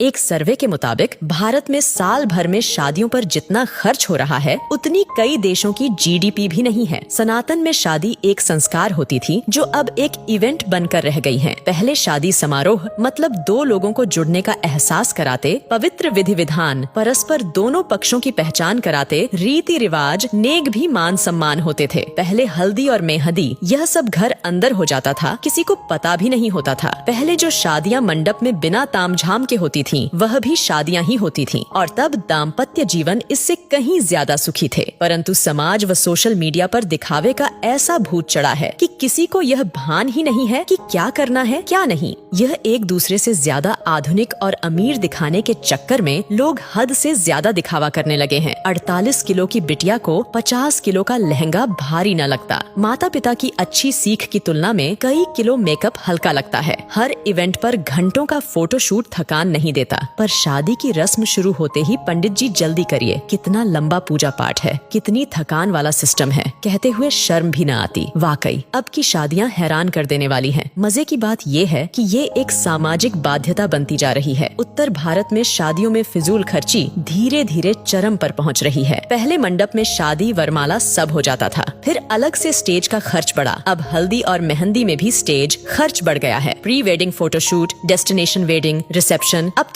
एक सर्वे के मुताबिक भारत में साल भर में शादियों पर जितना खर्च हो रहा है उतनी कई देशों की जीडीपी भी नहीं है। सनातन में शादी एक संस्कार होती थी जो अब एक इवेंट बनकर रह गई है। पहले शादी समारोह मतलब दो लोगों को जुड़ने का एहसास कराते, पवित्र विधि विधान, परस्पर दोनों पक्षों की पहचान कराते, रीति रिवाज, नेक भी मान सम्मान होते थे। पहले हल्दी और मेहंदी यह सब घर अंदर हो जाता था, किसी को पता भी नहीं होता था। पहले जो शादियां मंडप में बिना तामझाम के होती थीं, वह भी शादियां ही होती थीं और तब दाम्पत्य जीवन इससे कहीं ज्यादा सुखी थे। परंतु समाज व सोशल मीडिया पर दिखावे का ऐसा भूत चढ़ा है कि किसी को यह भान ही नहीं है कि क्या करना है क्या नहीं। यह एक दूसरे से ज्यादा आधुनिक और अमीर दिखाने के चक्कर में लोग हद से ज्यादा दिखावा करने लगे हैं। 48 किलो की बिटिया को 50 किलो का लहंगा भारी न लगता। माता पिता की अच्छी सीख की तुलना में कई किलो मेकअप हल्का लगता है। हर इवेंट पर घंटों का फोटोशूट थकान नहीं देता, पर शादी की रस्म शुरू होते ही पंडित जी जल्दी करिए, कितना लंबा पूजा पाठ है, कितनी थकान वाला सिस्टम है, कहते हुए शर्म भी न आती। वाकई अब की शादियां हैरान कर देने वाली हैं। मजे की बात ये है कि ये एक सामाजिक बाध्यता बनती जा रही है। उत्तर भारत में शादियों में फिजूल खर्ची धीरे धीरे चरम पर पहुंच रही है। पहले मंडप में शादी वरमाला सब हो जाता था, फिर अलग से स्टेज का खर्च बढ़ा। अब हल्दी और मेहंदी में भी स्टेज खर्च बढ़ गया है। Pre wedding photoshoot, destination wedding, reception, अब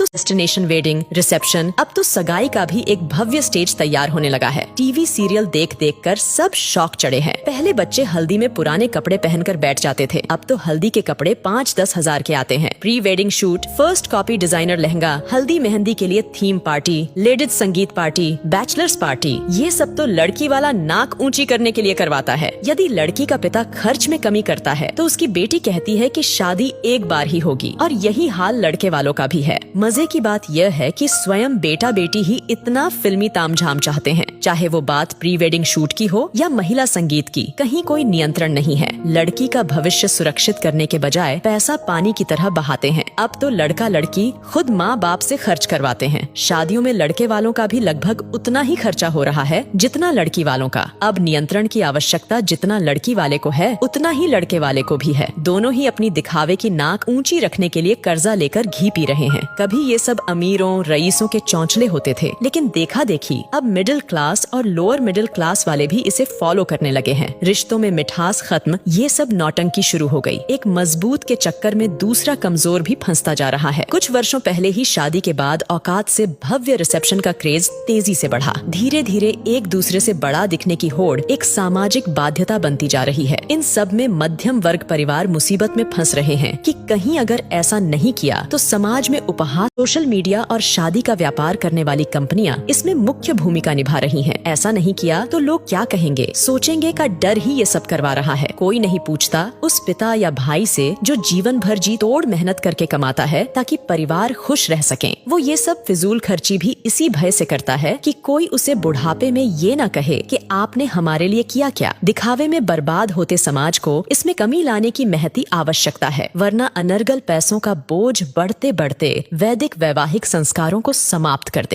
तो सगाई का भी एक भव्य स्टेज तैयार होने लगा है। टीवी सीरियल देख देख कर सब शौक चढ़े हैं। पहले बच्चे हल्दी में पुराने कपड़े पहनकर बैठ जाते थे, अब तो हल्दी के कपड़े 5-10 हजार के आते हैं। Pre wedding shoot, first copy designer lehenga, हल्दी मेहंदी के लिए थीम पार्टी, लेडीज संगीत पार्टी, बैचलर्स पार्टी, ये सब तो लड़की वाला नाक ऊंची करने के लिए करवाता है। यदि लड़की का पिता खर्च में कमी करता है तो उसकी बेटी कहती है कि शादी एक बार ही होगी, और यही हाल लड़के वालों का भी है। मजे की बात यह है कि स्वयं बेटा बेटी ही इतना फिल्मी तामझाम चाहते हैं, चाहे वो बात प्री वेडिंग शूट की हो या महिला संगीत की, कहीं कोई नियंत्रण नहीं है। लड़की का भविष्य सुरक्षित करने के बजाय पैसा पानी की तरह बहाते हैं। अब तो लड़का लड़की खुद माँ बाप से खर्च करवाते हैं। शादियों में लड़के वालों का भी लगभग उतना ही खर्चा हो रहा है जितना लड़की वालों का। अब नियंत्रण की आवश्यकता जितना लड़की वाले को है उतना ही लड़के वाले को भी है। दोनों ही अपनी दिखावे की नाक ऊंची रखने के लिए कर्जा लेकर घी पी रहे हैं। कभी ये सब अमीरों रईसों के चौंचले होते थे, लेकिन देखा देखी अब मिडिल क्लास और लोअर मिडिल क्लास वाले भी इसे फॉलो करने लगे हैं। रिश्तों में मिठास खत्म, ये सब नौटंकी शुरू हो गई। एक मजबूत के चक्कर में दूसरा कमजोर भी फंसता जा रहा है। कुछ वर्षों पहले ही शादी के बाद औकात से भव्य रिसेप्शन का क्रेज तेजी से बढ़ा। धीरे धीरे एक दूसरे से बड़ा दिखने की होड़ एक सामाजिक बाध्यता बनती जा रही है। इन सब में मध्यम वर्ग परिवार मुसीबत में फंस रहे हैं कि कहीं अगर ऐसा नहीं किया तो समाज में उपहास, सोशल मीडिया और शादी का व्यापार करने वाली कंपनियां इसमें मुख्य भूमिका निभा रही हैं। ऐसा नहीं किया तो लोग क्या कहेंगे, सोचेंगे का डर ही ये सब करवा रहा है। कोई नहीं पूछता उस पिता या भाई से जो जीवन भर जी तोड़ मेहनत करके कमाता है ताकि परिवार खुश रह सकें। वो ये सब फिजूल खर्ची भी इसी भय से करता है कि कोई उसे बुढ़ापे में ये न कहे कि आपने हमारे लिए किया क्या। दिखावे में बर्बाद होते समाज को इसमें कमी लाने की महती आवश्यकता है, वरना अनर्गल पैसों का बोझ बढ़ते बढ़ते वैदिक वैवाहिक संस्कारों को समाप्त कर देगा।